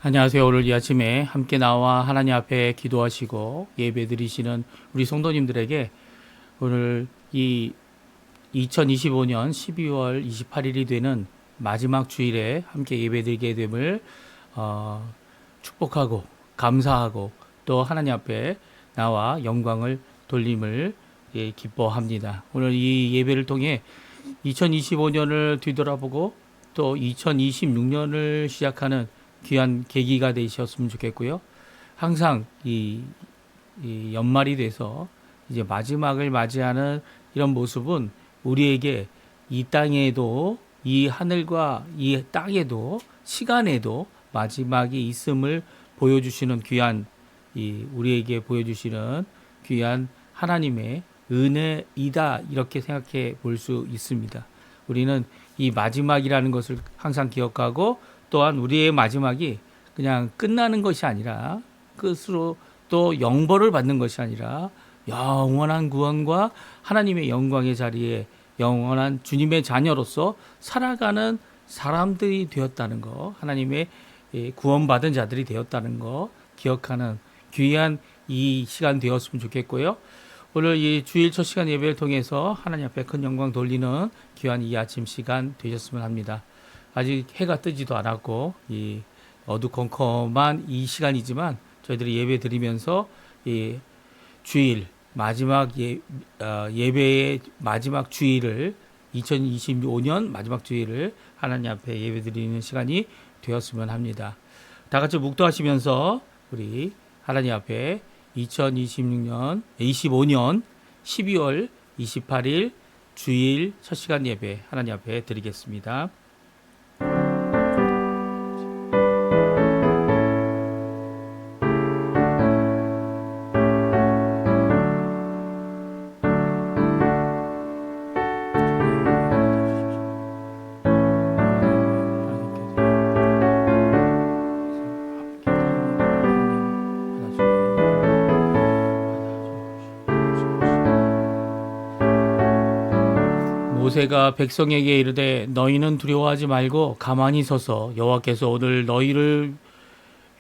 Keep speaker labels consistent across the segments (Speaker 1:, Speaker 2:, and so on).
Speaker 1: 안녕하세요. 오늘 이 아침에 함께 나와 하나님 앞에 기도하시고 예배 드리시는 우리 성도님들에게 오늘 이 2025년 12월 28일이 되는 마지막 주일에 함께 예배 드리게 됨을 축복하고 감사하고 또 하나님 앞에 나와 영광을 돌림을 기뻐합니다. 오늘 이 예배를 통해 2025년을 뒤돌아보고 또 2026년을 시작하는 귀한 계기가 되셨으면 좋겠고요. 항상 이 연말이 돼서 이제 마지막을 맞이하는 이런 모습은 우리에게 이 땅에도 이 하늘과 이 땅에도 시간에도 마지막이 있음을 보여주시는 귀한 우리에게 보여주시는 귀한 하나님의 은혜이다 이렇게 생각해 볼 수 있습니다. 우리는 이 마지막이라는 것을 항상 기억하고 또한 우리의 마지막이 그냥 끝나는 것이 아니라 끝으로 또 영벌을 받는 것이 아니라 영원한 구원과 하나님의 영광의 자리에 영원한 주님의 자녀로서 살아가는 사람들이 되었다는 거, 하나님의 구원받은 자들이 되었다는 거 기억하는 귀한 이 시간 되었으면 좋겠고요. 오늘 이 주일 첫 시간 예배를 통해서 하나님 앞에 큰 영광 돌리는 귀한 이 아침 시간 되셨으면 합니다. 아직 해가 뜨지도 않았고 이 어두컴컴한 이 시간이지만 저희들이 예배 드리면서 이 주일 마지막 예배의 마지막 주일을 2025년 마지막 주일을 하나님 앞에 예배 드리는 시간이 되었으면 합니다. 다 같이 묵도하시면서 우리 하나님 앞에 2025년 12월 28일 주일 첫 시간 예배 하나님 앞에 드리겠습니다. 모세가 백성에게 이르되 너희는 두려워하지 말고 가만히 서서 여호와께서 오늘 너희를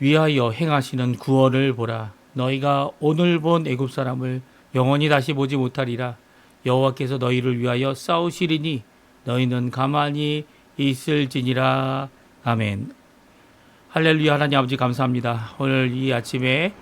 Speaker 1: 위하여 행하시는 구원을 보라. 너희가 오늘 본 애굽 사람을 영원히 다시 보지 못하리라. 여호와께서 너희를 위하여 싸우시리니 너희는 가만히 있을지니라. 아멘. 할렐루야. 하나님 아버지 감사합니다. 오늘 이 아침에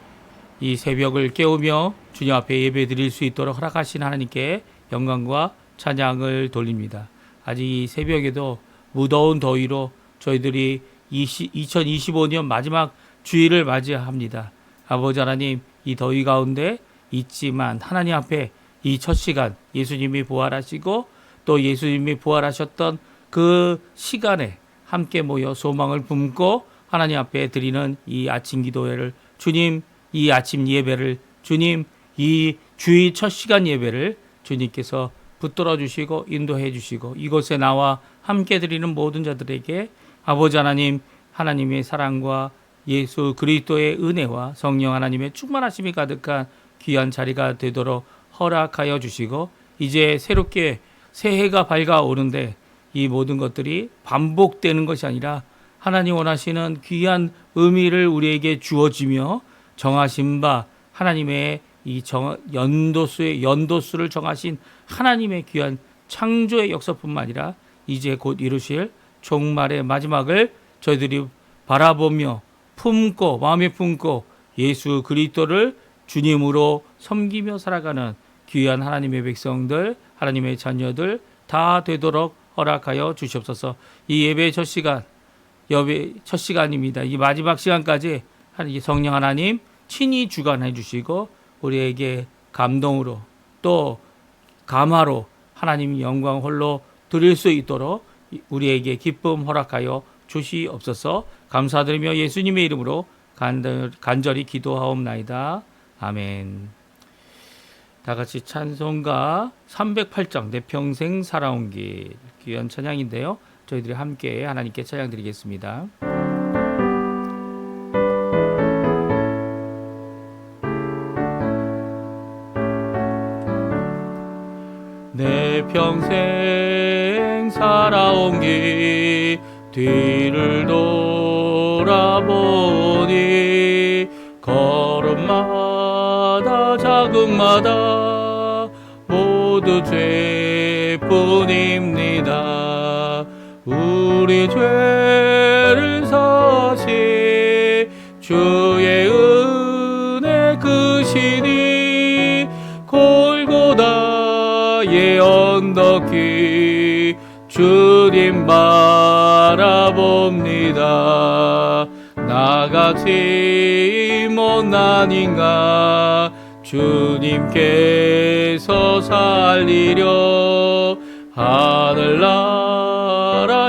Speaker 1: 이 새벽을 깨우며 주님 앞에 예배 드릴 수 있도록 허락하신 하나님께 영광과 찬양을 돌립니다. 아직 이 새벽에도 무더운 더위로 저희들이 2025년 마지막 주일을 맞이합니다. 아버지 하나님, 이 더위 가운데 있지만 하나님 앞에 이 첫 시간 예수님이 부활하시고 또 예수님이 부활하셨던 그 시간에 함께 모여 소망을 품고 하나님 앞에 드리는 이 아침 기도회를 주님, 이 아침 예배를 주님, 이 주일 첫 시간 예배를 주님께서 붙들어 주시고 인도해 주시고 이곳에 나와 함께 드리는 모든 자들에게 아버지 하나님 하나님의 사랑과 예수 그리스도의 은혜와 성령 하나님의 충만하심이 가득한 귀한 자리가 되도록 허락하여 주시고 이제 새롭게 새해가 밝아오는데 이 모든 것들이 반복되는 것이 아니라 하나님 원하시는 귀한 의미를 우리에게 주어지며 정하신 바 하나님의 이 연도수를 정하신 하나님의 귀한 창조의 역사뿐만 아니라 이제 곧 이루실 종말의 마지막을 저희들이 바라보며 품고 마음에 품고 예수 그리스도를 주님으로 섬기며 살아가는 귀한 하나님의 백성들, 하나님의 자녀들 다 되도록 허락하여 주시옵소서. 이 예배의 첫 시간입니다. 이 마지막 시간까지 성령 하나님 친히 주관해 주시고 우리에게 감동으로 또 감화로 하나님 영광 홀로 드릴 수 있도록 우리에게 기쁨 허락하여 주시옵소서. 감사드리며 예수님의 이름으로 간절히 기도하옵나이다. 아멘. 다 같이 찬송가 308장 내 평생 살아온 길 귀한 찬양인데요. 저희들이 함께 하나님께 찬양 드리겠습니다. 내 평생 살아온 길 뒤를 돌아보니 걸음마다 자국마다 모두 죄뿐입니다. 우리 죄를 사시 주의 은혜 크시니 골고다의 언덕이 주님 바라봅니다. 나같이 못난인가 주님께서 살리려 하늘나라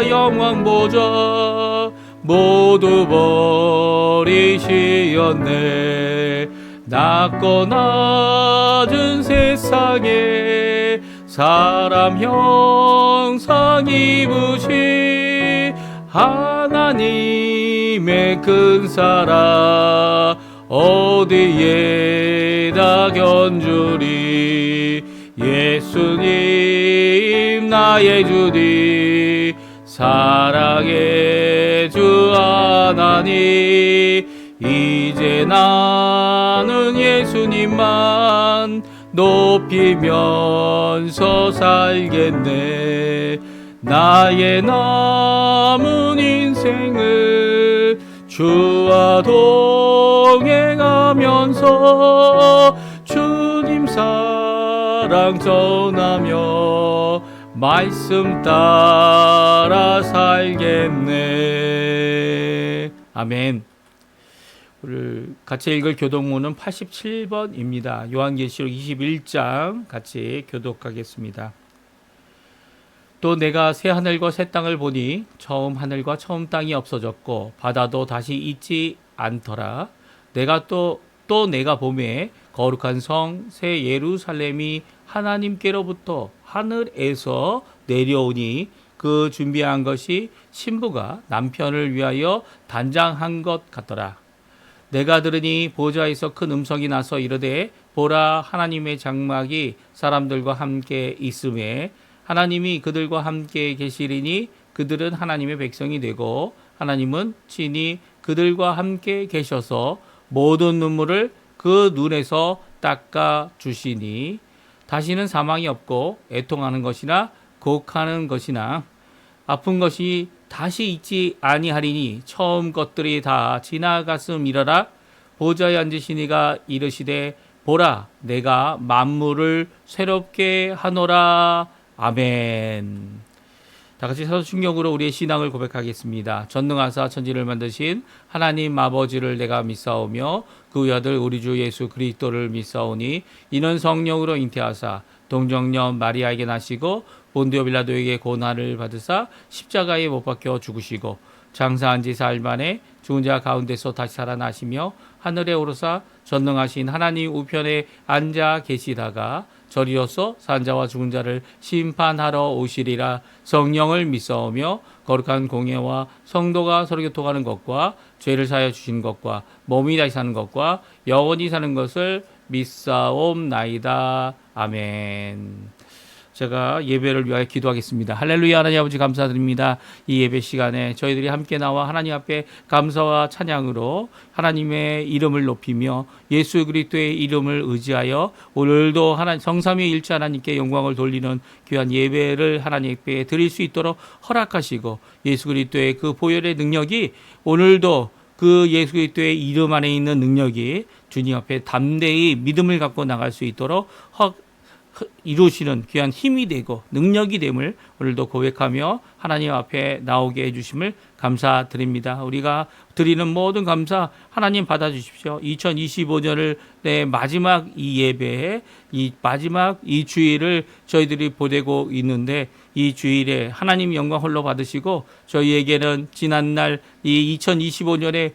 Speaker 1: 영광 보좌 모두 버리시었네. 낮고 낮은 세상에 사람 형상 입으신 하나님의 큰 사랑 어디에다 견주리. 예수님 나의 주님 사랑의 주 하나님 이제 나는 예수님만 높이면서 살겠네. 나의 남은 인생을 주와 동행하면서 주님 사랑 전하며 말씀 따라 살겠네. 아멘. 오늘 같이 읽을 교독문은 87번입니다. 요한계시록 21장 같이 교독하겠습니다. 또 내가 새 하늘과 새 땅을 보니 처음 하늘과 처음 땅이 없어졌고 바다도 다시 있지 않더라. 내가 또 내가 보매 거룩한 성 새 예루살렘이 하나님께로부터 하늘에서 내려오니 그 준비한 것이 신부가 남편을 위하여 단장한 것 같더라. 내가 들으니 보좌에서 큰 음성이 나서 이르되 보라 하나님의 장막이 사람들과 함께 있음에 하나님이 그들과 함께 계시리니 그들은 하나님의 백성이 되고 하나님은 친히 그들과 함께 계셔서 모든 눈물을 그 눈에서 닦아 주시니 다시는 사망이 없고 애통하는 것이나 곡하는 것이나 아픈 것이 다시 있지 아니하리니 처음 것들이 다 지나갔음이러라. 보좌에 앉으신 이가 이르시되 보라 내가 만물을 새롭게 하노라. 아멘. 다같이 사도신경으로 우리의 신앙을 고백하겠습니다. 전능하사 천지를 만드신 하나님 아버지를 내가 믿사오며 그 아들 우리 주 예수 그리스도를 믿사오니 이는 성령으로 잉태하사 동정녀 마리아에게 나시고 본디오 빌라도에게 고난을 받으사 십자가에 못 박혀 죽으시고 장사한 지 사흘 만에 죽은 자 가운데서 다시 살아나시며 하늘에 오르사 전능하신 하나님 우편에 앉아 계시다가 저리로서 산자와 죽은 자를 심판하러 오시리라. 성령을 믿사오며 거룩한 공예와 성도가 서로 교통하는 것과 죄를 사하여 주신 것과 몸이 다시 사는 것과 영원히 사는 것을 믿사옵나이다. 아멘. 제가 예배를 위하여 기도하겠습니다. 할렐루야. 하나님 아버지 감사드립니다. 이 예배 시간에 저희들이 함께 나와 하나님 앞에 감사와 찬양으로 하나님의 이름을 높이며 예수 그리스도의 이름을 의지하여 오늘도 하나님 성삼위 일체 하나님께 영광을 돌리는 귀한 예배를 하나님 앞에 드릴 수 있도록 허락하시고 예수 그리스도의 그 보혈의 능력이 오늘도 그 예수 그리스도의 이름 안에 있는 능력이 주님 앞에 담대히 믿음을 갖고 나갈 수 있도록 이루시는 귀한 힘이 되고 능력이 됨을 오늘도 고백하며 하나님 앞에 나오게 해주심을 감사드립니다. 우리가 드리는 모든 감사 하나님 받아주십시오. 2025년을 내 마지막 이 예배에 이 마지막 이 주일을 저희들이 보내고 있는데 이 주일에 하나님 영광 홀로 받으시고 저희에게는 지난날 이 2025년에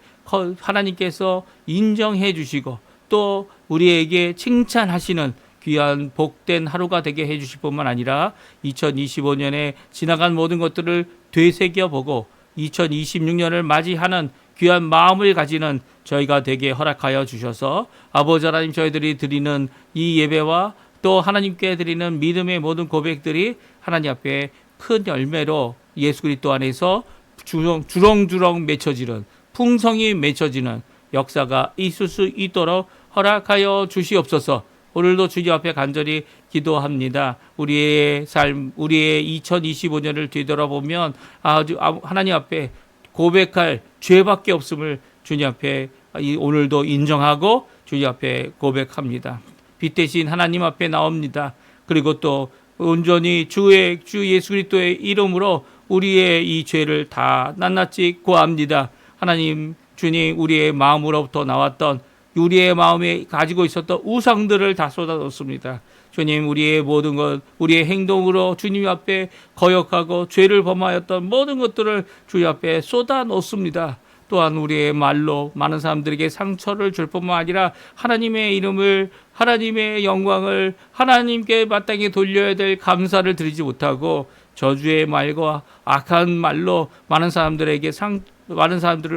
Speaker 1: 하나님께서 인정해 주시고 또 우리에게 칭찬하시는 귀한 복된 하루가 되게 해주실 뿐만 아니라 2025년에 지나간 모든 것들을 되새겨보고 2026년을 맞이하는 귀한 마음을 가지는 저희가 되게 허락하여 주셔서 아버지 하나님 저희들이 드리는 이 예배와 또 하나님께 드리는 믿음의 모든 고백들이 하나님 앞에 큰 열매로 예수 그리스도 안에서 주렁주렁 맺혀지는 풍성이 맺혀지는 역사가 있을 수 있도록 허락하여 주시옵소서. 오늘도 주님 앞에 간절히 기도합니다. 우리의 삶, 우리의 2025년을 뒤돌아보면 아주 하나님 앞에 고백할 죄밖에 없음을 주님 앞에 오늘도 인정하고 주님 앞에 고백합니다. 빛 대신 하나님 앞에 나옵니다. 그리고 또 온전히 주 예수 그리스도의 이름으로 우리의 이 죄를 다 낱낱이 고합니다. 하나님 주님, 우리의 마음으로부터 나왔던, 우리의 마음에 가지고 있었던 우상들을 다 쏟아놓습니다. 주님, 우리의 모든 것, 우리의 행동으로 주님 앞에 거역하고 죄를 범하였던 모든 것들을 주님 앞에 쏟아놓습니다. 또한 우리의 말로 많은 사람들에게 상처를 줄 뿐만 아니라 하나님의 이름을, 하나님의 영광을 하나님께 마땅히 돌려야 될 감사를 드리지 못하고 저주의 말과 악한 말로 많은 사람들을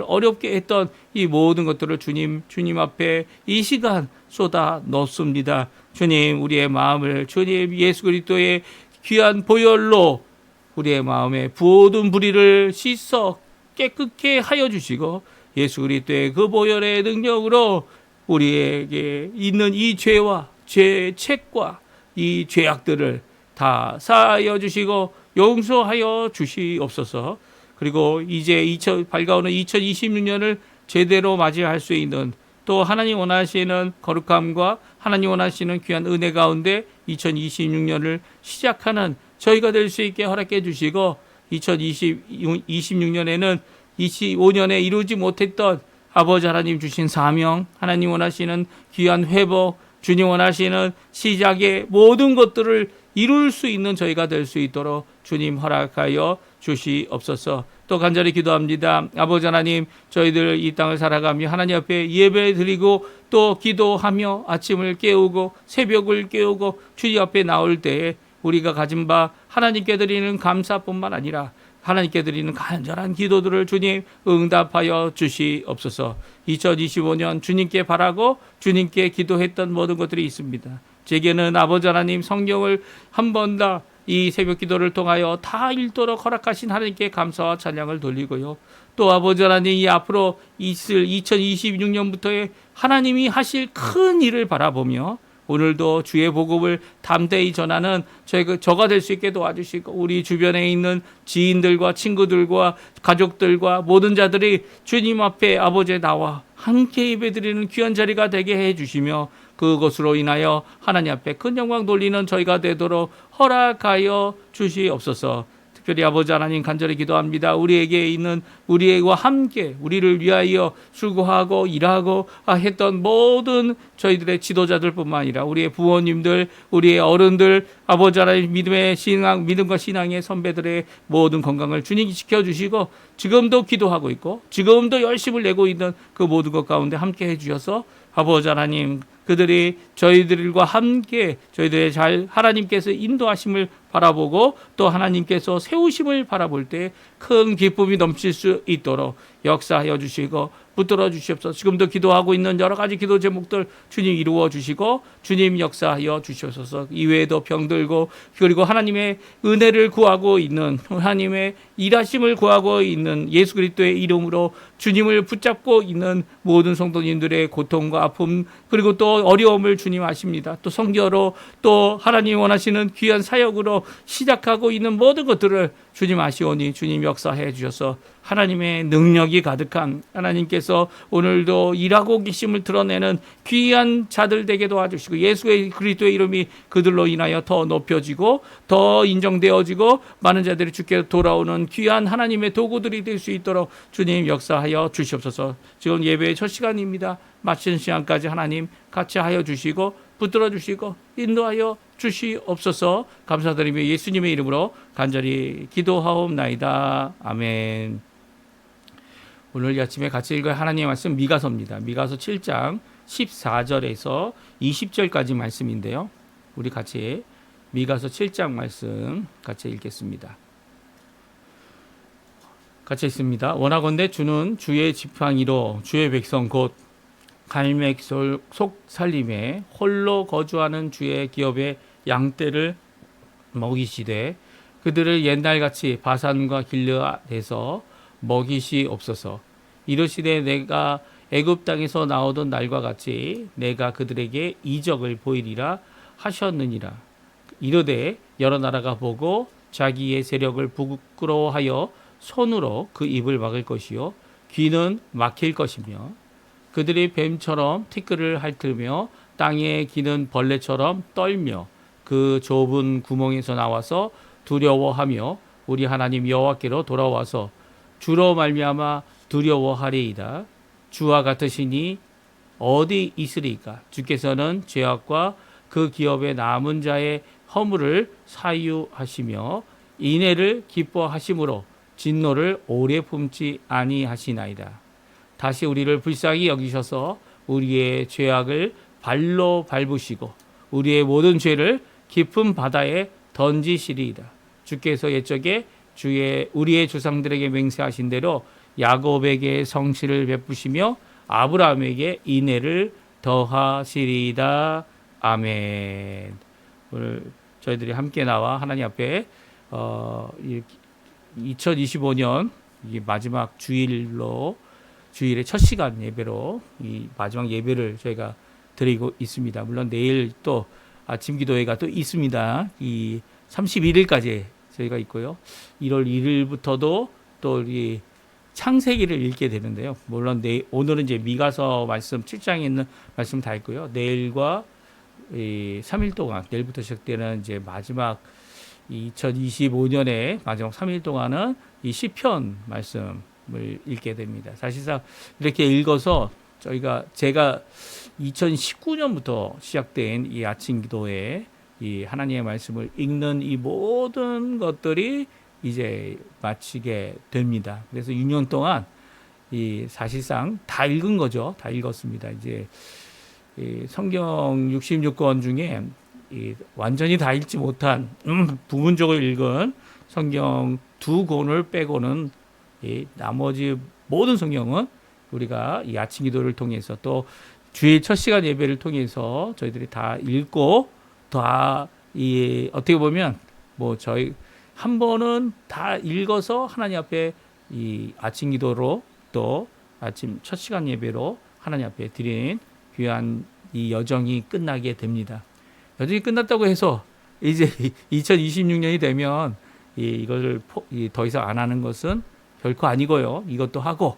Speaker 1: 어렵게 했던 이 모든 것들을 주님 앞에 이 시간 쏟아 놓습니다. 주님, 우리의 마음을 주님 예수 그리스도의 귀한 보혈로 우리의 마음에 모든 불의를 씻어 깨끗게 하여 주시고 예수 그리스도의 그 보혈의 능력으로 우리에게 있는 이 죄와 죄책과 이 죄악들을 다 사하여 주시고 용서하여 주시옵소서. 그리고 이제 밝아오는 2026년을 제대로 맞이할 수 있는, 또 하나님 원하시는 거룩함과 하나님 원하시는 귀한 은혜 가운데 2026년을 시작하는 저희가 될 수 있게 허락해 주시고, 2026년에는 25년에 이루지 못했던 아버지 하나님 주신 사명, 하나님 원하시는 귀한 회복, 주님 원하시는 시작의 모든 것들을 이룰 수 있는 저희가 될 수 있도록 주님 허락하여 주시옵소서. 또 간절히 기도합니다. 아버지 하나님, 저희들 이 땅을 살아가며 하나님 앞에 예배 드리고 또 기도하며 아침을 깨우고 새벽을 깨우고 주님 앞에 나올 때에 우리가 가진 바 하나님께 드리는 감사뿐만 아니라 하나님께 드리는 간절한 기도들을 주님 응답하여 주시옵소서. 2025년 주님께 바라고 주님께 기도했던 모든 것들이 있습니다. 제게는 아버지 하나님 성경을 한 번 더 이 새벽 기도를 통하여 다 읽도록 허락하신 하나님께 감사와 찬양을 돌리고요. 또 아버지 하나님, 이 앞으로 있을 2026년부터의 하나님이 하실 큰 일을 바라보며 오늘도 주의 복음을 담대히 전하는 저가 될 수 있게 도와주시고, 우리 주변에 있는 지인들과 친구들과 가족들과 모든 자들이 주님 앞에 아버지에 나와 함께 예배드리는 귀한 자리가 되게 해주시며, 그것으로 인하여 하나님 앞에 큰 영광 돌리는 저희가 되도록 허락하여 주시옵소서. 특별히 아버지 하나님 간절히 기도합니다. 우리에게 있는, 우리와 함께 우리를 위하여 수고하고 일하고 했던 모든 저희들의 지도자들뿐만 아니라 우리의 부모님들, 우리의 어른들, 아버지 하나님 믿음과 신앙의 선배들의 모든 건강을 주님이 지켜주시고, 지금도 기도하고 있고 지금도 열심을 내고 있는 그 모든 것 가운데 함께 해주셔서 아버지 하나님, 그들이 저희들과 함께 저희들의 하나님께서 인도하심을 바라보고 또 하나님께서 세우심을 바라볼 때 큰 기쁨이 넘칠 수 있도록 역사하여 주시고 붙들어 주시옵소서. 지금도 기도하고 있는 여러 가지 기도 제목들 주님 이루어 주시고 주님 역사하여 주시옵소서. 이외에도 병들고 그리고 하나님의 은혜를 구하고 있는, 하나님의 일하심을 구하고 있는 예수 그리스도의 이름으로 주님을 붙잡고 있는 모든 성도님들의 고통과 아픔, 그리고 또 어려움을 주님 아십니다. 또 선교로 또 하나님 원하시는 귀한 사역으로 시작하고 있는 모든 것들을 주님 아시오니 주님 역사해 주셔서 하나님의 능력이 가득한 하나님께서 오늘도 일하고 계심을 드러내는 귀한 자들 되게 도와주시고, 예수의 그리스도의 이름이 그들로 인하여 더 높여지고 더 인정되어지고 많은 자들이 주께 돌아오는 귀한 하나님의 도구들이 될 수 있도록 주님 역사하여 주시옵소서. 지금 예배의 첫 시간입니다. 마치는 시간까지 하나님 같이 하여 주시고 붙들어 주시고 인도하여 주시옵소서. 감사드리며 예수님의 이름으로 간절히 기도하옵나이다. 아멘. 오늘 이 아침에 같이 읽을 하나님의 말씀 미가서입니다. 미가서 7장 14절에서 20절까지 말씀인데요. 우리 같이 미가서 7장 말씀 같이 읽겠습니다. 같이 읽습니다. 원하건대 주는 주의 지팡이로 주의 백성 곧 갈멜 속 살림에 홀로 거주하는 주의 기업의 양떼를 먹이시되 그들을 옛날같이 바산과 길르앗에서 먹이시옵소서. 이르시되 내가 애굽 땅에서 나오던 날과 같이 내가 그들에게 이적을 보이리라 하셨느니라. 이르되 여러 나라가 보고 자기의 세력을 부끄러워하여 손으로 그 입을 막을 것이요 귀는 막힐 것이며 그들이 뱀처럼 티끌을 핥으며 땅에 기는 벌레처럼 떨며 그 좁은 구멍에서 나와서 두려워하며 우리 하나님 여호와께로 돌아와서 주로 말미암아 두려워하리이다. 주와 같으시니 어디 있으리까? 주께서는 죄악과 그 기업의 남은 자의 허물을 사유하시며 인애를 기뻐하심으로 진노를 오래 품지 아니하시나이다. 다시 우리를 불쌍히 여기셔서 우리의 죄악을 발로 밟으시고 우리의 모든 죄를 깊은 바다에 던지시리이다. 주께서 옛적에 우리의 조상들에게 맹세하신 대로 야곱에게 성실을 베푸시며 아브라함에게 인애를 더하시리이다. 아멘. 오늘 저희들이 함께 나와 하나님 앞에 2025년 마지막 주일의 첫 시간 예배로 이 마지막 예배를 저희가 드리고 있습니다. 물론 내일 또 아침 기도회가 또 있습니다. 이 31일까지 저희가 있고요. 1월 1일부터도 또 우리 창세기를 읽게 되는데요. 물론 오늘은 이제 미가서 말씀 7장에 있는 말씀 다 있고요. 내일과 3일 동안 내일부터 시작되는 이제 마지막 2025년의 마지막 3일 동안은 이 시편 말씀을 읽게 됩니다. 사실상 이렇게 읽어서 제가 2019년부터 시작된 이 아침 기도에 이 하나님의 말씀을 읽는 이 모든 것들이 이제 마치게 됩니다. 그래서 6년 동안 이 사실상 다 읽은 거죠. 다 읽었습니다. 이제 이 성경 66권 중에 완전히 다 읽지 못한 부분적으로 읽은 성경 2권을 빼고는 나머지 모든 성경은 우리가 이 아침 기도를 통해서 또 주일 첫 시간 예배를 통해서 저희들이 다 읽고 다 어떻게 보면 저희 한 번은 다 읽어서 하나님 앞에 이 아침 기도로 또 아침 첫 시간 예배로 하나님 앞에 드린 귀한 이 여정이 끝나게 됩니다. 여정이 끝났다고 해서 이제 2026년이 되면 이것을 더 이상 안 하는 것은 결코 아니고요. 이것도 하고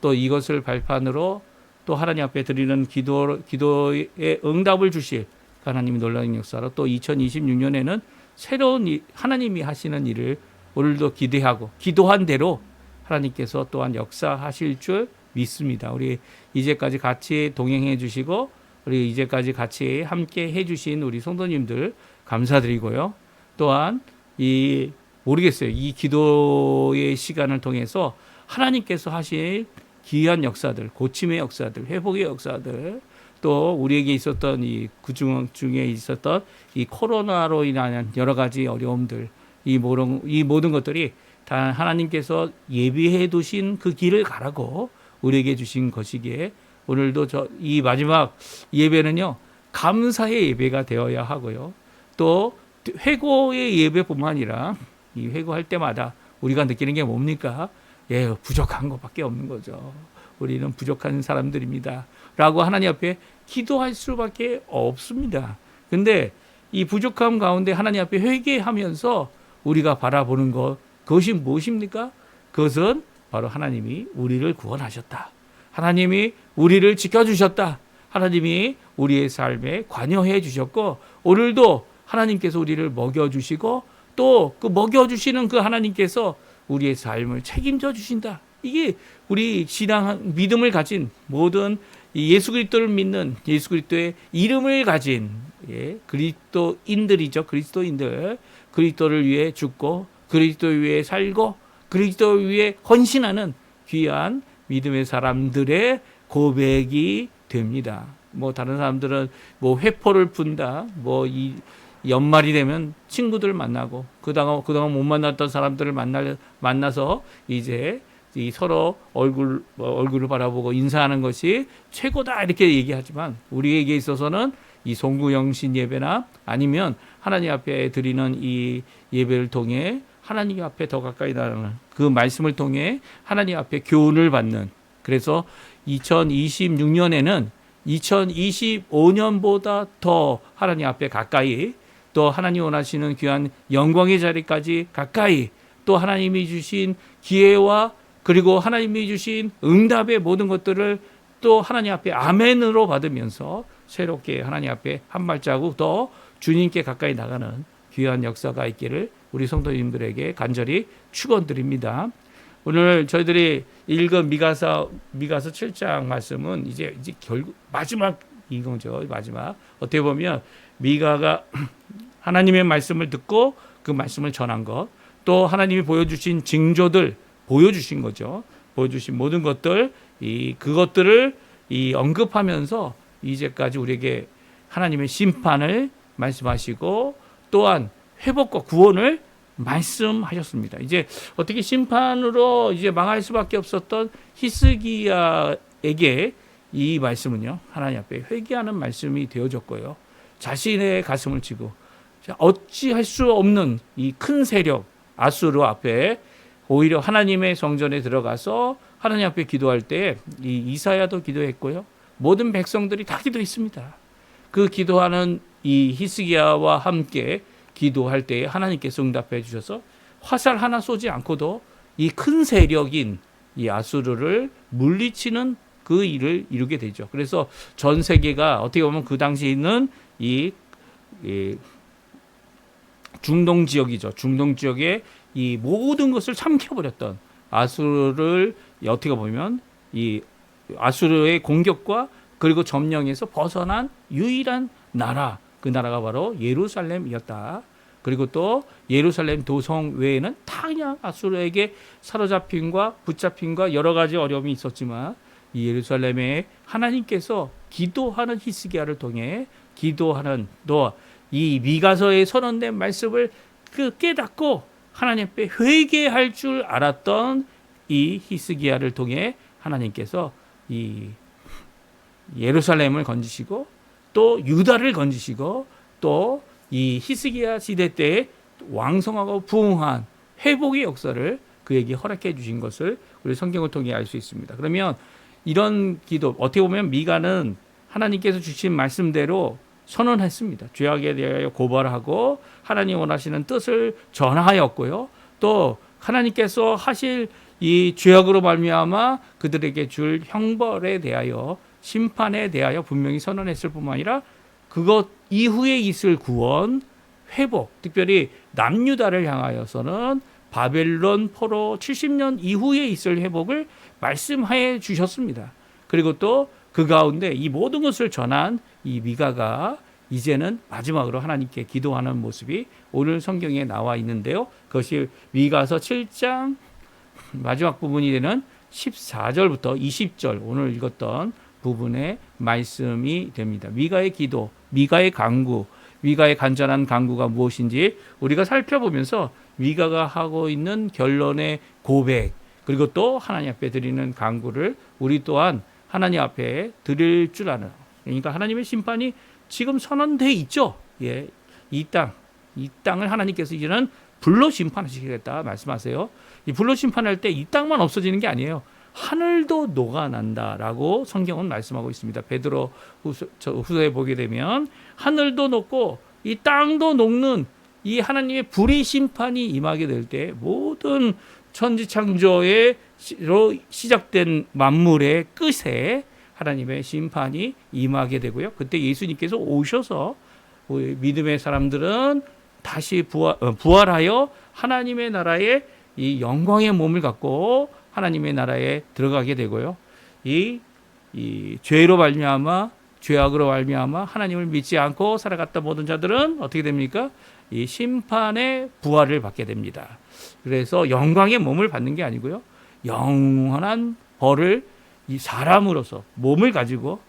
Speaker 1: 또 이것을 발판으로 또 하나님 앞에 드리는 기도의 응답을 주실 하나님의 놀라운 역사로 또 2026년에는 새로운 하나님이 하시는 일을 오늘도 기대하고 기도한 대로 하나님께서 또한 역사하실 줄 믿습니다. 우리 이제까지 같이 동행해 주시고 우리 이제까지 같이 함께 해 주신 우리 성도님들 감사드리고요. 또한 모르겠어요. 이 기도의 시간을 통해서 하나님께서 하실 귀한 역사들, 고침의 역사들, 회복의 역사들, 또 우리에게 있었던 중에 있었던 이 코로나로 인한 여러 가지 어려움들, 이 모든 것들이 다 하나님께서 예비해 두신 그 길을 가라고 우리에게 주신 것이기에 오늘도 이 마지막 예배는요, 감사의 예배가 되어야 하고요. 또 회고의 예배뿐만 아니라 이 회고할 때마다 우리가 느끼는 게 뭡니까? 부족한 것밖에 없는 거죠. 우리는 부족한 사람들입니다. 라고 하나님 앞에 기도할 수밖에 없습니다. 근데 이 부족함 가운데 하나님 앞에 회개하면서 우리가 바라보는 그것이 무엇입니까? 그것은 바로 하나님이 우리를 구원하셨다. 하나님이 우리를 지켜주셨다. 하나님이 우리의 삶에 관여해 주셨고 오늘도 하나님께서 우리를 먹여주시고 또 그 먹여주시는 그 하나님께서 우리의 삶을 책임져 주신다. 이게 우리 신앙 믿음을 가진 모든 예수 그리스도를 믿는 예수 그리스도의 이름을 가진 그리스도인들이죠. 그리스도를 위해 죽고 그리스도를 위해 살고 그리스도를 위해 헌신하는 귀한 믿음의 사람들의 고백이 됩니다. 다른 사람들은 회포를 푼다. 이 연말이 되면 친구들 만나고 그동안 못 만났던 사람들을 만나서 이제 서로 얼굴을 바라보고 인사하는 것이 최고다 이렇게 얘기하지만 우리에게 있어서는 이 송구영신 예배나 아니면 하나님 앞에 드리는 이 예배를 통해 하나님 앞에 더 가까이 나가는 그 말씀을 통해 하나님 앞에 교훈을 받는 그래서 2026년에는 2025년보다 더 하나님 앞에 가까이, 또 하나님 원하시는 귀한 영광의 자리까지 가까이, 또 하나님이 주신 기회와 그리고 하나님이 주신 응답의 모든 것들을 또 하나님 앞에 아멘으로 받으면서 새롭게 하나님 앞에 한 발자국 더 주님께 가까이 나가는 귀한 역사가 있기를 우리 성도님들에게 간절히 축원드립니다. 오늘 저희들이 읽은 미가서 7장 말씀은 이제 결국 마지막인 거죠. 마지막. 어떻게 보면 미가가 하나님의 말씀을 듣고 그 말씀을 전한 것, 또 하나님이 보여주신 징조들 보여주신 거죠. 보여주신 모든 것들, 그것들을 언급하면서 이제까지 우리에게 하나님의 심판을 말씀하시고 또한 회복과 구원을 말씀하셨습니다. 이제 어떻게 심판으로 이제 망할 수밖에 없었던 히스기야에게 이 말씀은요, 하나님 앞에 회개하는 말씀이 되어졌고요. 자신의 가슴을 치고 어찌할 수 없는 이 큰 세력 아수르 앞에 오히려 하나님의 성전에 들어가서 하나님 앞에 기도할 때 이 이사야도 기도했고요. 모든 백성들이 다 기도했습니다. 그 기도하는 이 히스기야와 함께 기도할 때 하나님께서 응답해 주셔서 화살 하나 쏘지 않고도 이 큰 세력인 이 아수르를 물리치는 그 일을 이루게 되죠. 그래서 전 세계가 어떻게 보면 그 당시에 있는 이 중동 지역이죠. 중동 지역의 이 모든 것을 삼켜버렸던 아수르를 어떻게 보면 이 아수르의 공격과 그리고 점령에서 벗어난 유일한 나라, 그 나라가 바로 예루살렘이었다. 그리고 또 예루살렘 도성 외에는 다 그냥 아수르에게 사로잡힘과 붙잡힘과 여러 가지 어려움이 있었지만 이 예루살렘에 하나님께서 기도하는 히스기야를 통해 기도하는 또 이 미가서에 선언된 말씀을 깨닫고 하나님 앞에 회개할 줄 알았던 이 히스기야를 통해 하나님께서 이 예루살렘을 건지시고 또 유다를 건지시고 또 이 히스기야 시대 때 왕성하고 부흥한 회복의 역사를 그에게 허락해 주신 것을 우리 성경을 통해 알 수 있습니다. 그러면 이런 기도, 어떻게 보면 미가는 하나님께서 주신 말씀대로 선언했습니다. 죄악에 대하여 고발하고 하나님 원하시는 뜻을 전하였고요. 또 하나님께서 하실 이 죄악으로 말미암아 그들에게 줄 형벌에 대하여 심판에 대하여 분명히 선언했을 뿐만 아니라 그것 이후에 있을 구원, 회복, 특별히 남유다를 향하여서는 바벨론 포로 70년 이후에 있을 회복을 말씀해 주셨습니다. 그리고 또 그 가운데 이 모든 것을 전한 이 미가가 이제는 마지막으로 하나님께 기도하는 모습이 오늘 성경에 나와 있는데요. 그것이 미가서 7장 마지막 부분이 되는 14절부터 20절 오늘 읽었던 부분의 말씀이 됩니다. 미가의 기도, 미가의 간구, 미가의 간절한 간구가 무엇인지 우리가 살펴보면서 미가가 하고 있는 결론의 고백, 그리고 또 하나님 앞에 드리는 간구를 우리 또한 하나님 앞에 드릴 줄 아는, 그러니까 하나님의 심판이 지금 선언돼 있죠. 예, 이 땅을 하나님께서 이제는 불로 심판하시겠다 말씀하세요. 이 불로 심판할 때 이 땅만 없어지는 게 아니에요. 하늘도 녹아난다라고 성경은 말씀하고 있습니다. 베드로 후서에 보게 되면 하늘도 녹고 이 땅도 녹는 이 하나님의 불의 심판이 임하게 될 때 모든 천지창조로 시작된 만물의 끝에 하나님의 심판이 임하게 되고요. 그때 예수님께서 오셔서 믿음의 사람들은 다시 부활하여 하나님의 나라에 이 영광의 몸을 갖고 하나님의 나라에 들어가게 되고요. 이 죄로 말미암아 죄악으로 말미암아 하나님을 믿지 않고 살아갔던 모든 자들은 어떻게 됩니까? 이 심판의 부활을 받게 됩니다. 그래서 영광의 몸을 받는 게 아니고요. 영원한 벌을 이 사람으로서 몸을 가지고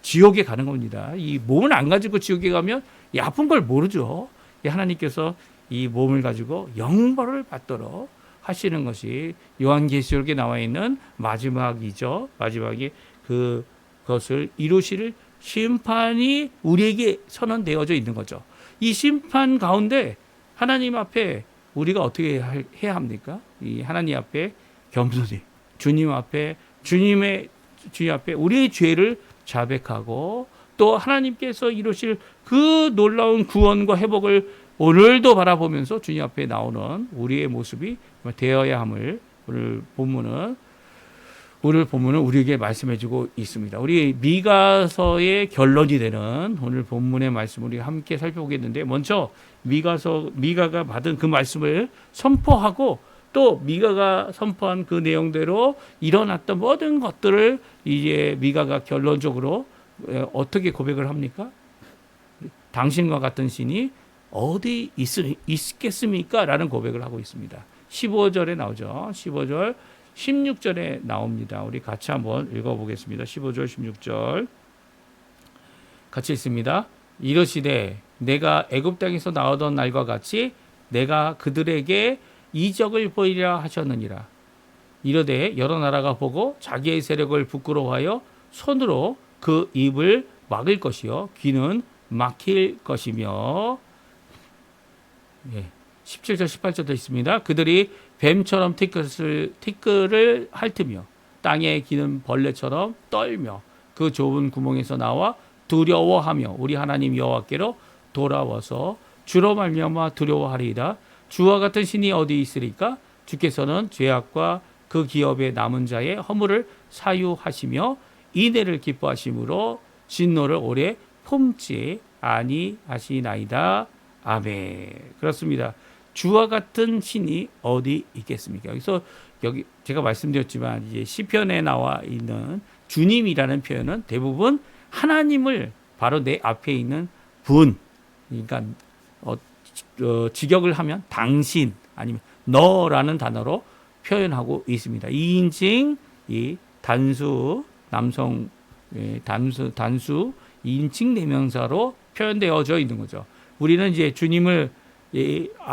Speaker 1: 지옥에 가는 겁니다. 이 몸을 안 가지고 지옥에 가면 이 아픈 걸 모르죠. 하나님께서 이 몸을 가지고 영벌을 받도록 하시는 것이 요한계시록에 나와 있는 마지막이죠. 마지막이 그것을 이루실 심판이 우리에게 선언되어져 있는 거죠. 이 심판 가운데 하나님 앞에 우리가 어떻게 해야 합니까? 이 하나님 앞에 겸손히 주님 앞에 주님 앞에 우리의 죄를 자백하고 또 하나님께서 이루실 그 놀라운 구원과 회복을 오늘도 바라보면서 주님 앞에 나오는 우리의 모습이 되어야 함을 오늘 본문은 우리에게 말씀해주고 있습니다. 우리 미가서의 결론이 되는 오늘 본문의 말씀을 우리 함께 살펴보겠는데, 먼저 미가가 받은 그 말씀을 선포하고 또 미가가 선포한 그 내용대로 일어났던 모든 것들을 이제 미가가 결론적으로 어떻게 고백을 합니까? 당신과 같은 신이 어디 있겠습니까? 라는 고백을 하고 있습니다. 15절에 나오죠. 15절, 16절에 나옵니다. 우리 같이 한번 읽어보겠습니다. 15절, 16절 같이 읽습니다. 이르시되 내가 애굽 땅에서 나오던 날과 같이 내가 그들에게 이적을 보이리라 하셨느니라. 이르되 여러 나라가 보고 자기의 세력을 부끄러워하여 손으로 그 입을 막을 것이요 귀는 막힐 것이며. 17절 18절도 있습니다. 그들이 뱀처럼 티끌을 핥으며 땅에 기는 벌레처럼 떨며 그 좁은 구멍에서 나와 두려워하며 우리 하나님 여호와께로 돌아와서 주로 말미암아 두려워하리이다. 주와 같은 신이 어디 있으리까? 주께서는 죄악과 그 기업의 남은 자의 허물을 사유하시며 인애를 기뻐하심으로 진노를 오래 품지 아니하시나이다. 아멘. 그렇습니다. 주와 같은 신이 어디 있겠습니까? 여기 제가 말씀드렸지만 이제 시편에 나와 있는 주님이라는 표현은 대부분 하나님을 바로 내 앞에 있는 분, 그러니까 직역을 하면 당신 아니면 너라는 단어로 표현하고 있습니다. 2인칭 이 단수 남성 단수 2인칭 대명사로 표현되어져 있는 거죠. 우리는 이제 주님을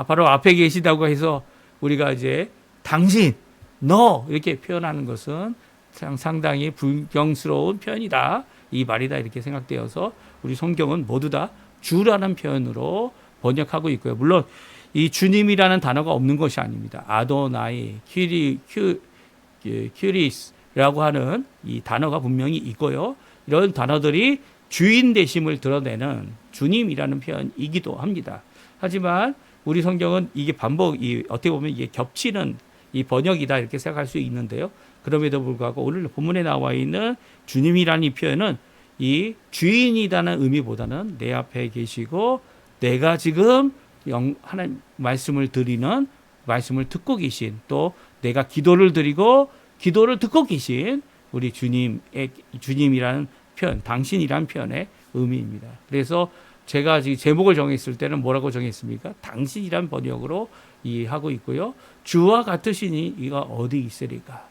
Speaker 1: 바로 앞에 계시다고 해서 우리가 이제 당신, 너 이렇게 표현하는 것은 상당히 불경스러운 표현이다. 이 말이다 이렇게 생각되어서 우리 성경은 모두 다 주라는 표현으로 번역하고 있고요. 물론 이 주님이라는 단어가 없는 것이 아닙니다. 아도나이, 큐리스라고 하는 이 단어가 분명히 있고요. 이런 단어들이 주인 되심을 드러내는 주님이라는 표현이기도 합니다. 하지만 우리 성경은 이게 어떻게 보면 이게 겹치는 이 번역이다 이렇게 생각할 수 있는데요. 그럼에도 불구하고 오늘 본문에 나와 있는 주님이라는 이 표현은 이 주인이라는 의미보다는 내 앞에 계시고 내가 지금 하나님 말씀을 듣고 계신, 또 내가 기도를 드리고 기도를 듣고 계신 우리 주님이라는 표현, 당신이라는 표현의 의미입니다. 그래서 제가 지금 제목을 정했을 때는 뭐라고 정했습니까? 당신이란 번역으로 이해하고 있고요. 주와 같으시니 이가 어디 있으리까?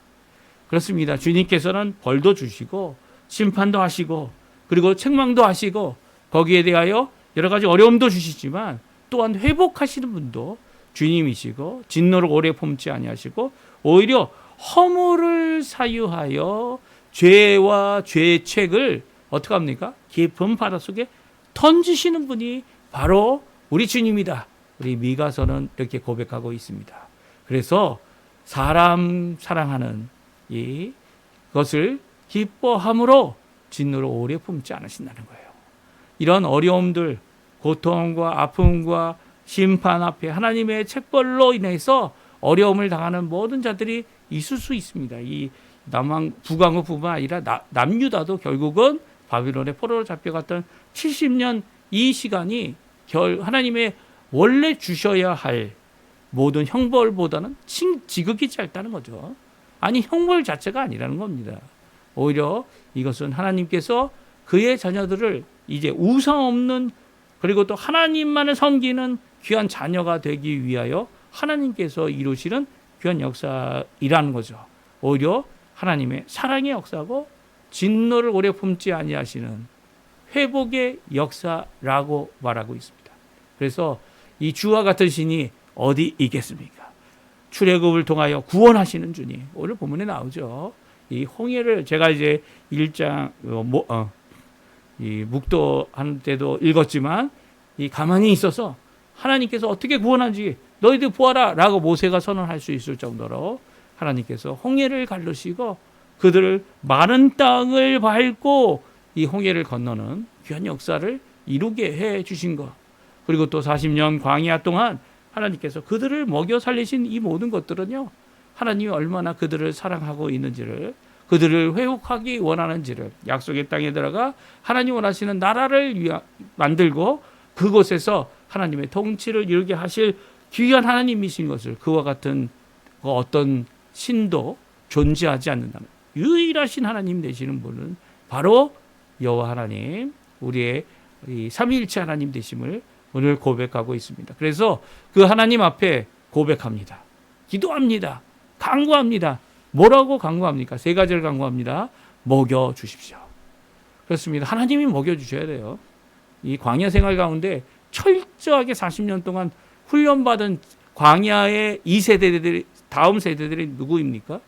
Speaker 1: 그렇습니다. 주님께서는 벌도 주시고 심판도 하시고 그리고 책망도 하시고 거기에 대하여 여러 가지 어려움도 주시지만 또한 회복하시는 분도 주님이시고 진노를 오래 품지 아니하시고 오히려 허물을 사유하여 죄와 죄의 책을 어떻게 합니까? 깊은 바닷속에 던지시는 분이 바로 우리 주님이다. 우리 미가서는 이렇게 고백하고 있습니다. 그래서 사람 사랑하는 이것을 기뻐함으로 진노를 오래 품지 않으신다는 거예요. 이런 어려움들, 고통과 아픔과 심판 앞에 하나님의 책벌로 인해서 어려움을 당하는 모든 자들이 있을 수 있습니다. 이 북왕국뿐만 아니라 남유다도 결국은 바빌론의 포로로 잡혀갔던 70년 이 시간이 하나님의 원래 주셔야 할 모든 형벌보다는 지극히 짧다는 거죠. 아니 형벌 자체가 아니라는 겁니다. 오히려 이것은 하나님께서 그의 자녀들을 이제 우상 없는 그리고 또 하나님만을 섬기는 귀한 자녀가 되기 위하여 하나님께서 이루시는 귀한 역사이라는 거죠. 오히려 하나님의 사랑의 역사고 진노를 오래 품지 아니하시는 회복의 역사라고 말하고 있습니다. 그래서 이 주와 같은 신이 어디 있겠습니까? 출애굽을 통하여 구원하시는 주님. 오늘 본문에 나오죠. 이 홍해를 제가 이제 1장 이 묵도하는 때도 읽었지만 이 가만히 있어서 하나님께서 어떻게 구원한지 너희들 보아라 라고 모세가 선언할 수 있을 정도로 하나님께서 홍해를 가르시고 그들을 마른 땅을 밟고 이 홍해를 건너는 귀한 역사를 이루게 해 주신 것. 그리고 또 40년 광야 동안 하나님께서 그들을 먹여 살리신 이 모든 것들은요, 하나님이 얼마나 그들을 사랑하고 있는지를, 그들을 회복하기 원하는지를, 약속의 땅에 들어가 하나님 원하시는 나라를 만들고 그곳에서 하나님의 통치를 이루게 하실 귀한 하나님이신 것을, 그와 같은 어떤 신도 존재하지 않는다면 유일하신 하나님 되시는 분은 바로 여호와 하나님, 우리의 이 삼위일체 하나님 되심을 오늘 고백하고 있습니다. 그래서 그 하나님 앞에 고백합니다. 기도합니다. 간구합니다. 뭐라고 간구합니까? 세 가지를 간구합니다. 먹여 주십시오. 그렇습니다. 하나님이 먹여 주셔야 돼요. 이 광야 생활 가운데 철저하게 40년 동안 훈련받은 광야의 이 세대들이, 다음 세대들이 누구입니까?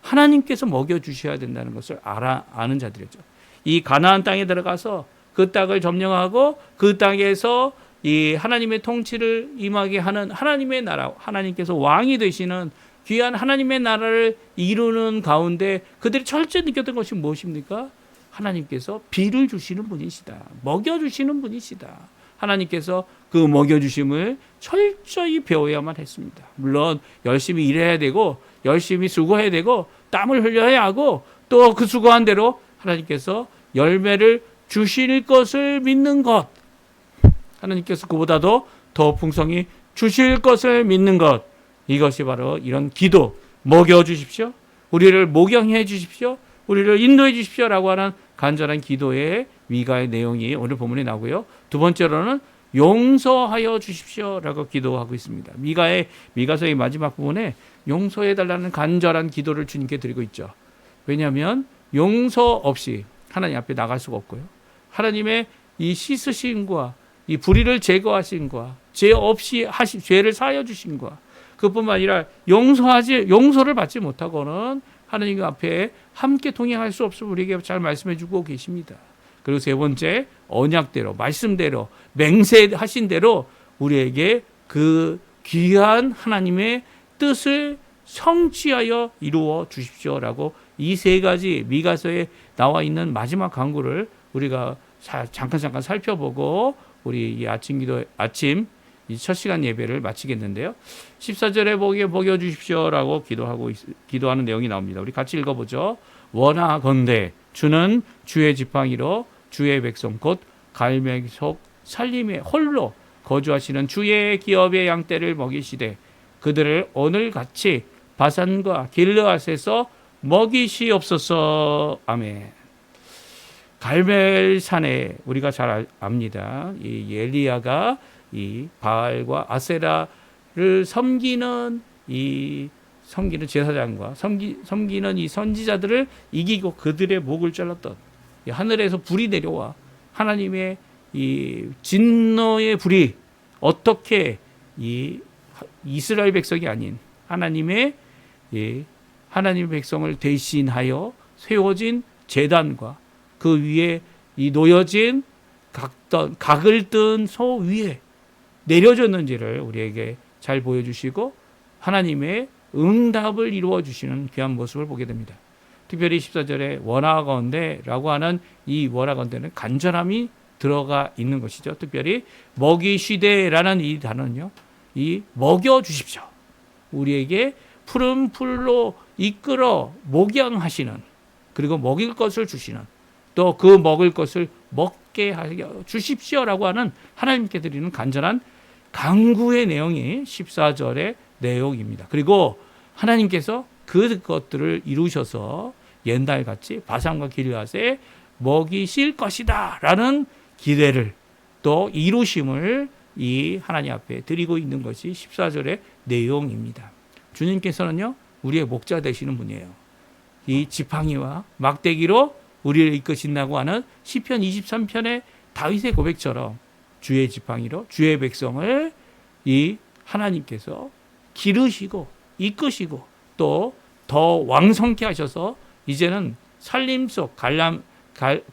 Speaker 1: 하나님께서 먹여 주셔야 된다는 것을 아는 자들이죠. 이 가나안 땅에 들어가서 그 땅을 점령하고 그 땅에서 이 하나님의 통치를 임하게 하는 하나님의 나라, 하나님께서 왕이 되시는 귀한 하나님의 나라를 이루는 가운데 그들이 철저히 느꼈던 것이 무엇입니까? 하나님께서 비를 주시는 분이시다. 먹여주시는 분이시다. 하나님께서 그 먹여주심을 철저히 배워야만 했습니다. 물론 열심히 일해야 되고 열심히 수고해야 되고 땀을 흘려야 하고 또 그 수고한 대로 하나님께서 열매를 주실 것을 믿는 것, 하나님께서 그보다도 더 풍성히 주실 것을 믿는 것, 이것이 바로 이런 기도, 먹여주십시오, 우리를 목양해 주십시오, 우리를 인도해 주십시오라고 하는 간절한 기도의 미가의 내용이 오늘 본문에 나오고요. 두 번째로는 용서하여 주십시오라고 기도하고 있습니다. 미가서의 마지막 부분에 용서해달라는 간절한 기도를 주님께 드리고 있죠. 왜냐하면 용서 없이 하나님 앞에 나갈 수가 없고요. 하나님의 이 씻으심과 이 불의를 제거하심과 죄 없이 죄를 사하여 주심과 그뿐만 아니라 용서를 받지 못하고는 하나님 앞에 함께 동행할 수 없음을 우리에게 잘 말씀해 주고 계십니다. 그리고 세 번째, 언약대로, 말씀대로, 맹세하신 대로 우리에게 그 귀한 하나님의 뜻을 성취하여 이루어 주십시오라고 이 세 가지 미가서에 나와 있는 마지막 간구를 우리가 잠깐 살펴보고 우리 이 아침 이 첫 시간 예배를 마치겠는데요. 14절에 먹여 주십시오라고 기도하는 내용이 나옵니다. 우리 같이 읽어보죠. 원하건대 주는 주의 지팡이로 주의 백성 곧 갈매 속 살림의 홀로 거주하시는 주의 기업의 양떼를 먹이시되 그들을 오늘같이 바산과 길르앗에서 먹이시옵소서. 아멘. 갈멜산에 우리가 잘 압니다. 이 엘리야가 이 바알과 아세라를 섬기는 제사장과 섬기는 이 선지자들을 이기고 그들의 목을 잘랐던, 하늘에서 불이 내려와 하나님의 이 진노의 불이 어떻게 이 이스라엘 백성이 아닌 하나님의 백성을 대신하여 세워진 제단과 그 위에 이 놓여진 각을 뜬 소 위에 내려졌는지를 우리에게 잘 보여주시고 하나님의 응답을 이루어 주시는 귀한 모습을 보게 됩니다. 특별히 14절에 원하건대라고 하는 이 원하건대는 간절함이 들어가 있는 것이죠. 특별히 먹이시되라는 이 단어는요, 이 먹여 주십시오, 우리에게 푸른 풀로 이끌어 목양하시는, 그리고 먹일 것을 주시는, 또 그 먹을 것을 먹게 하여 주십시오라고 하는 하나님께 드리는 간절한 간구의 내용이 14절의 내용입니다. 그리고 하나님께서 그것들을 이루셔서 옛날같이 바산과 길르앗에 먹이실 것이다 라는 기대를 또 이루심을 이 하나님 앞에 드리고 있는 것이 14절의 내용입니다. 주님께서는요, 우리의 목자 되시는 분이에요. 이 지팡이와 막대기로 우리를 이끄신다고 하는 시편 23편의 다윗의 고백처럼 주의 지팡이로 주의 백성을 이 하나님께서 기르시고 이끄시고 또 더 왕성케 하셔서 이제는 산림 속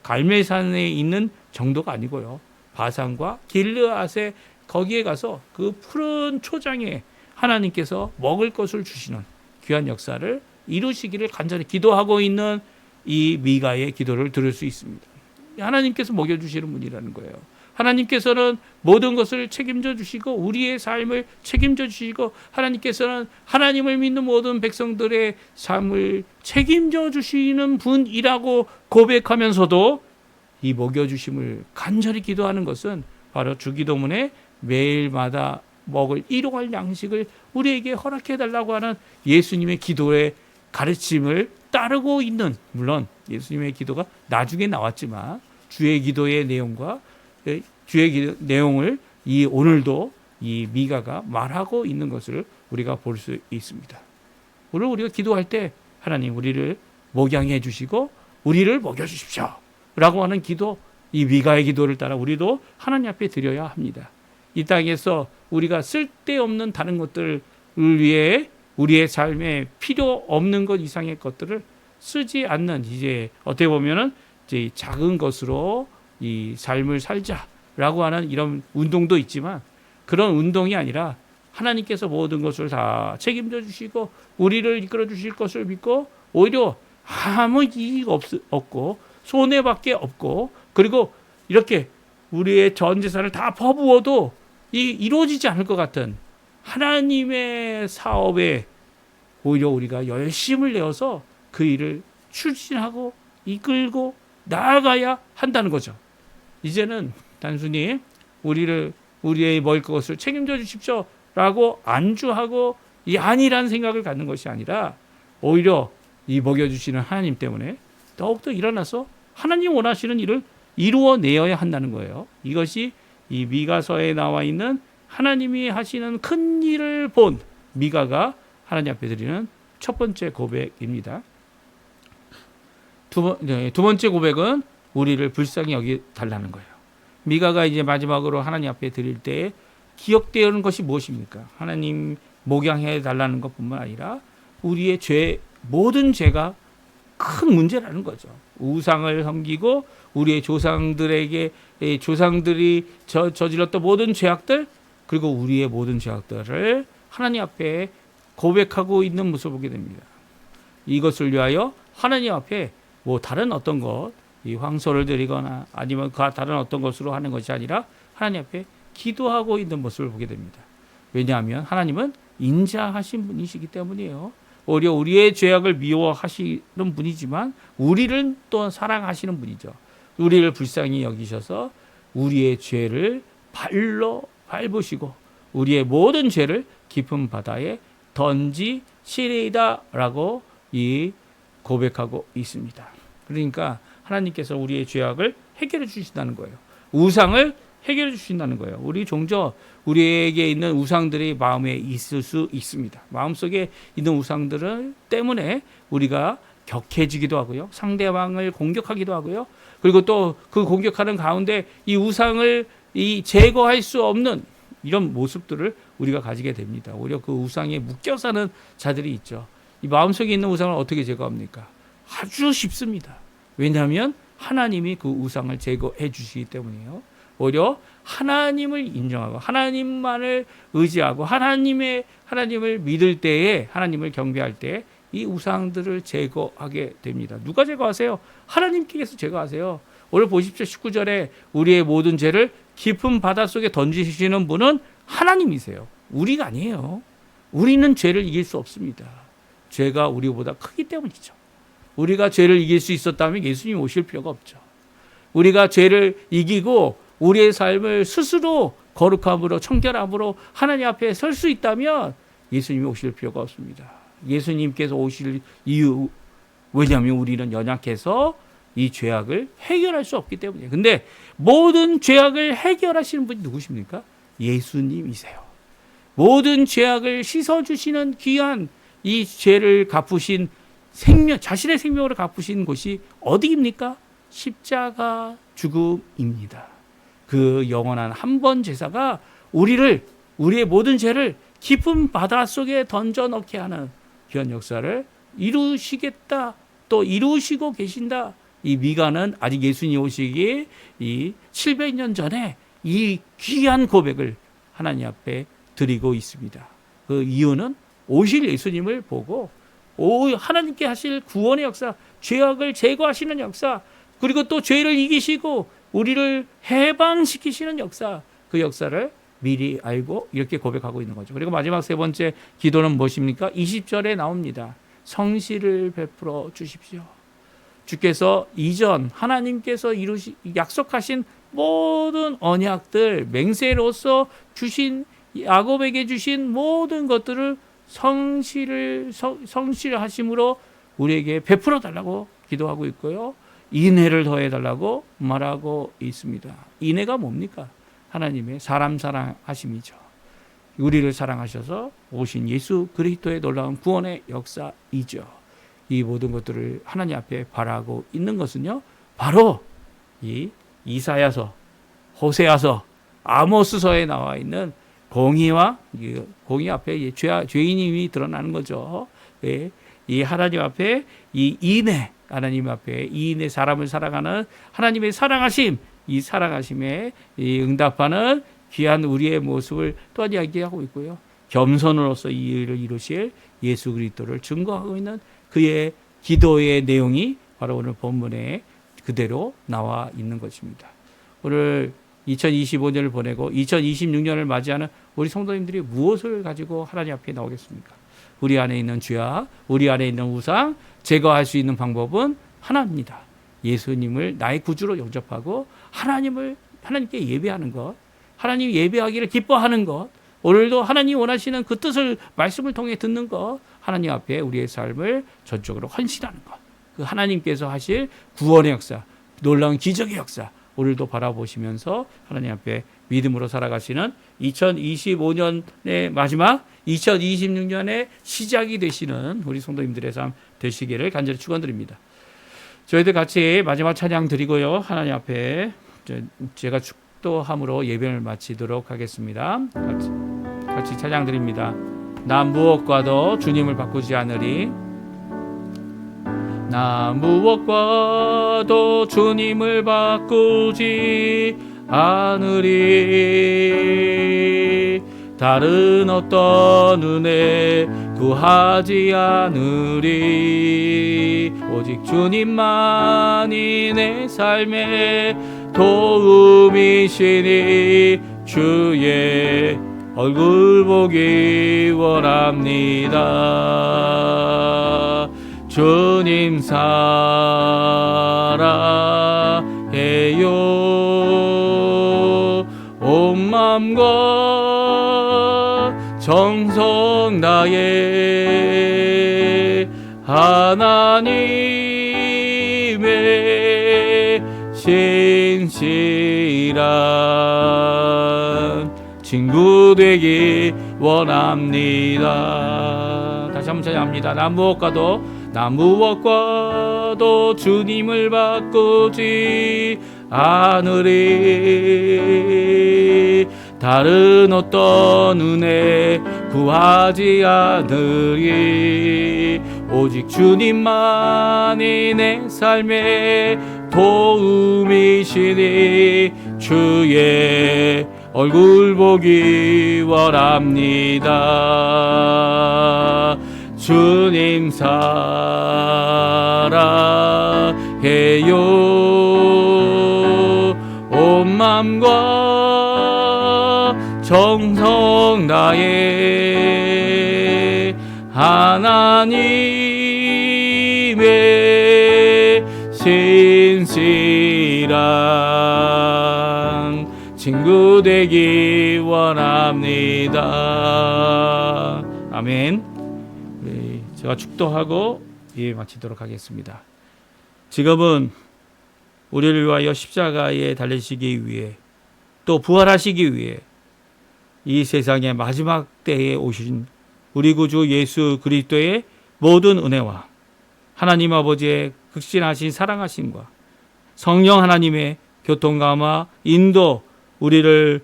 Speaker 1: 갈멜산에 있는 정도가 아니고요, 바산과 길르앗에 거기에 가서 그 푸른 초장에 하나님께서 먹을 것을 주시는 귀한 역사를 이루시기를 간절히 기도하고 있는 이 미가의 기도를 들을 수 있습니다. 하나님께서 먹여주시는 분이라는 거예요. 하나님께서는 모든 것을 책임져 주시고 우리의 삶을 책임져 주시고 하나님께서는 하나님을 믿는 모든 백성들의 삶을 책임져 주시는 분이라고 고백하면서도 이 먹여주심을 간절히 기도하는 것은 바로 주기도문에 매일마다 먹을 일용할 양식을 우리에게 허락해 달라고 하는 예수님의 기도의 가르침을 따르고 있는, 물론 예수님의 기도가 나중에 나왔지만 주의 기도의 내용과 주의 기도 내용을 이 오늘도 이 미가가 말하고 있는 것을 우리가 볼 수 있습니다. 오늘 우리가 기도할 때 하나님 우리를 목양해 주시고 우리를 먹여 주십시오 라고 하는 기도, 이 미가의 기도를 따라 우리도 하나님 앞에 드려야 합니다. 이 땅에서 우리가 쓸데없는 다른 것들을 위해 우리의 삶에 필요 없는 것 이상의 것들을 쓰지 않는, 이제 어떻게 보면은 이제 작은 것으로 이 삶을 살자라고 하는 이런 운동도 있지만, 그런 운동이 아니라 하나님께서 모든 것을 다 책임져 주시고 우리를 이끌어 주실 것을 믿고 오히려 아무 이익 없고 손해밖에 없고, 그리고 이렇게 우리의 전 재산을 다 퍼부어도 이루어지지 않을 것 같은 하나님의 사업에 오히려 우리가 열심을 내어서 그 일을 추진하고 이끌고 나아가야 한다는 거죠. 이제는 단순히 우리의 먹을 것을 책임져 주십시오 라고 안주하고 이 아니란 생각을 갖는 것이 아니라 오히려 이 먹여주시는 하나님 때문에 더욱더 일어나서 하나님 원하시는 일을 이루어내어야 한다는 거예요. 이것이 이 미가서에 나와 있는 하나님이 하시는 큰 일을 본 미가가 하나님 앞에 드리는 첫 번째 고백입니다. 두 번째 고백은 우리를 불쌍히 여기 달라는 거예요. 미가가 이제 마지막으로 하나님 앞에 드릴 때 기억되는 것이 무엇입니까? 하나님 목양해 달라는 것뿐만 아니라 우리의 모든 죄가 큰 문제라는 거죠. 우상을 섬기고 우리의 조상들이 저질렀던 모든 죄악들, 그리고 우리의 모든 죄악들을 하나님 앞에 고백하고 있는 모습을 보게 됩니다. 이것을 위하여 하나님 앞에 뭐 다른 어떤 것, 이 황소를 드리거나 아니면 그 다른 어떤 것으로 하는 것이 아니라 하나님 앞에 기도하고 있는 모습을 보게 됩니다. 왜냐하면 하나님은 인자하신 분이시기 때문이에요. 오히려 우리의 죄악을 미워하시는 분이지만 우리를 또 사랑하시는 분이죠. 우리를 불쌍히 여기셔서 우리의 죄를 발로 밟으시고 우리의 모든 죄를 깊은 바다에 던지시리이다 라고 이 고백하고 있습니다. 그러니까 하나님께서 우리의 죄악을 해결해 주신다는 거예요. 우상을 해결해 주신다는 거예요. 우리에게 있는 우상들이 마음에 있을 수 있습니다. 마음속에 있는 우상들 때문에 우리가 격해지기도 하고요. 상대방을 공격하기도 하고요. 그리고 또 그 공격하는 가운데 이 우상을 제거할 수 없는 이런 모습들을 우리가 가지게 됩니다. 오히려 그 우상에 묶여 사는 자들이 있죠. 이 마음속에 있는 우상을 어떻게 제거합니까? 아주 쉽습니다. 왜냐하면 하나님이 그 우상을 제거해 주시기 때문이에요. 오히려 하나님을 인정하고 하나님만을 의지하고 하나님을 믿을 때에, 하나님을 경배할 때 이 우상들을 제거하게 됩니다. 누가 제거하세요? 하나님께서 제거하세요. 오늘 보십시오. 19절에 우리의 모든 죄를 깊은 바닷속에 던지시는 분은 하나님이세요. 우리가 아니에요. 우리는 죄를 이길 수 없습니다. 죄가 우리보다 크기 때문이죠. 우리가 죄를 이길 수 있었다면 예수님이 오실 필요가 없죠. 우리가 죄를 이기고 우리의 삶을 스스로 거룩함으로 청결함으로 하나님 앞에 설 수 있다면 예수님이 오실 필요가 없습니다. 예수님께서 오실 이유, 왜냐하면 우리는 연약해서 이 죄악을 해결할 수 없기 때문이에요. 근데 모든 죄악을 해결하시는 분이 누구십니까? 예수님이세요. 모든 죄악을 씻어주시는 귀한 이 죄를 갚으신 자신의 생명으로 갚으신 곳이 어디입니까? 십자가 죽음입니다. 그 영원한 한 번 제사가 우리의 모든 죄를 깊은 바다 속에 던져 넣게 하는 귀한 역사를 이루시겠다, 또 이루시고 계신다. 이 미가는 아직 예수님 오시기 이 700년 전에 이 귀한 고백을 하나님 앞에 드리고 있습니다. 그 이유는 오실 예수님을 보고 하나님께 하실 구원의 역사, 죄악을 제거하시는 역사, 그리고 또 죄를 이기시고 우리를 해방시키시는 역사, 그 역사를 미리 알고 이렇게 고백하고 있는 거죠. 그리고 마지막 세 번째 기도는 무엇입니까? 20절에 나옵니다. 성실을 베풀어 주십시오. 주께서 이전 하나님께서 약속하신 모든 언약들, 맹세로서 주신 야곱에게 주신 모든 것들을 성실하심으로 우리에게 베풀어 달라고 기도하고 있고요. 인애를 더해 달라고 말하고 있습니다. 인애가 뭡니까? 하나님의 사람 사랑하심이죠. 우리를 사랑하셔서 오신 예수 그리스도의 놀라운 구원의 역사이죠. 이 모든 것들을 하나님 앞에 바라고 있는 것은요, 바로 이 이사야서, 호세아서, 아모스서에 나와 있는 공의 앞에 죄인임이 드러나는 거죠. 이 하나님 앞에 이 인애, 하나님 앞에 이 인애, 사람을 사랑하는 하나님의 사랑하심, 이 사랑하심에 응답하는 귀한 우리의 모습을 또한 이야기하고 있고요. 겸손으로서 이 일을 이루실 예수 그리스도를 증거하고 있는 그의 기도의 내용이 바로 오늘 본문에 그대로 나와 있는 것입니다. 오늘 2025년을 보내고 2026년을 맞이하는 우리 성도님들이 무엇을 가지고 하나님 앞에 나오겠습니까? 우리 안에 있는 죄악, 우리 안에 있는 우상 제거할 수 있는 방법은 하나입니다. 예수님을 나의 구주로 영접하고 하나님께 예배하는 것, 하나님 예배하기를 기뻐하는 것, 오늘도 하나님 원하시는 그 뜻을 말씀을 통해 듣는 것, 하나님 앞에 우리의 삶을 전적으로 헌신하는 것, 그 하나님께서 하실 구원의 역사, 놀라운 기적의 역사, 오늘도 바라보시면서 하나님 앞에 믿음으로 살아가시는 2025년의 마지막, 2026년의 시작이 되시는 우리 성도님들의 삶 되시기를 간절히 축원드립니다. 저희들 같이 마지막 찬양 드리고요, 하나님 앞에 제가 축도함으로 예배를 마치도록 하겠습니다. 같이 찬양 드립니다. 나 무엇과도 주님을 바꾸지 않으리. 나 무엇과도 주님을 바꾸지 않으리. 다른 어떤 은혜 구하지 않으리. 오직 주님만이 내 삶의 도움이시니 주의 얼굴 보기 원합니다. 주님 사랑해요. 온 마음과 정성 다해 하나님의 신실한 친구 되기 원합니다. 다시 한번 찬양합니다. 나 무엇과도 주님을 바꾸지 않으리. 다른 어떤 은혜 구하지 않으리. 오직 주님만이 내 삶의 도움이시니 주의 얼굴 보기 원합니다. 주님 사랑해요. 온 마음과 정성 다해 하나님의 신실한 친구 되기 원합니다. 아멘. 제가 축도하고 예배 마치도록 하겠습니다. 지금은 우리를 위하여 십자가에 달리시기 위해 또 부활하시기 위해 이 세상의 마지막 때에 오신 우리 구주 예수 그리스도의 모든 은혜와 하나님 아버지의 극진하신 사랑하심과 성령 하나님의 교통감화 인도, 우리를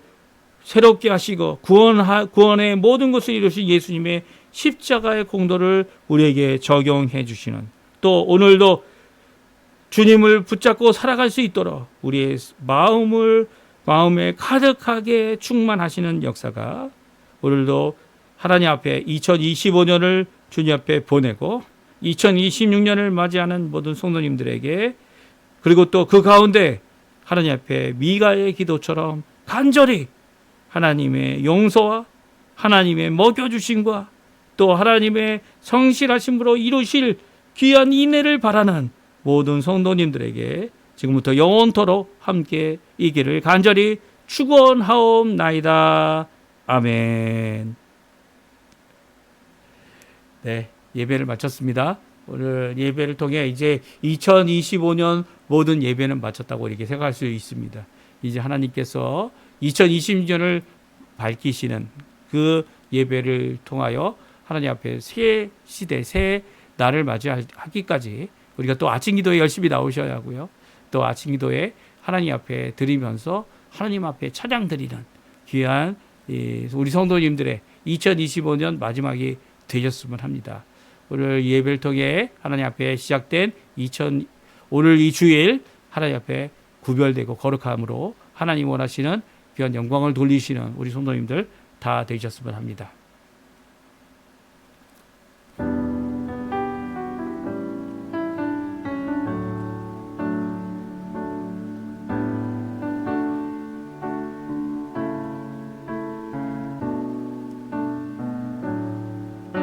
Speaker 1: 새롭게 하시고 구원의 모든 것을 이루신 예수님의 십자가의 공로를 우리에게 적용해 주시는, 또 오늘도 주님을 붙잡고 살아갈 수 있도록 우리의 마음에 가득하게 충만하시는 역사가 오늘도 하나님 앞에 2025년을 주님 앞에 보내고 2026년을 맞이하는 모든 성도님들에게, 그리고 또 그 가운데 하나님 앞에 미가의 기도처럼 간절히 하나님의 용서와 하나님의 먹여주심과 또 하나님의 성실하심으로 이루실 귀한 인내를 바라는 모든 성도님들에게 지금부터 영원토록 함께 있기를 간절히 축원하옵나이다. 아멘. 네, 예배를 마쳤습니다. 오늘 예배를 통해 이제 2025년 모든 예배는 마쳤다고 이렇게 생각할 수 있습니다. 이제 하나님께서 2026년을 밝히시는 그 예배를 통하여 하나님 앞에 새 시대, 새 날을 맞이하기까지 우리가 또 아침 기도에 열심히 나오셔야 하고요. 또 아침 기도에 하나님 앞에 드리면서 하나님 앞에 찬양 드리는 귀한 우리 성도님들의 2025년 마지막이 되셨으면 합니다. 오늘 예배를 통해 하나님 앞에 시작된 오늘 이 주일 하나님 앞에 구별되고 거룩함으로 하나님 원하시는 귀한 영광을 돌리시는 우리 성도님들 다 되셨으면 합니다.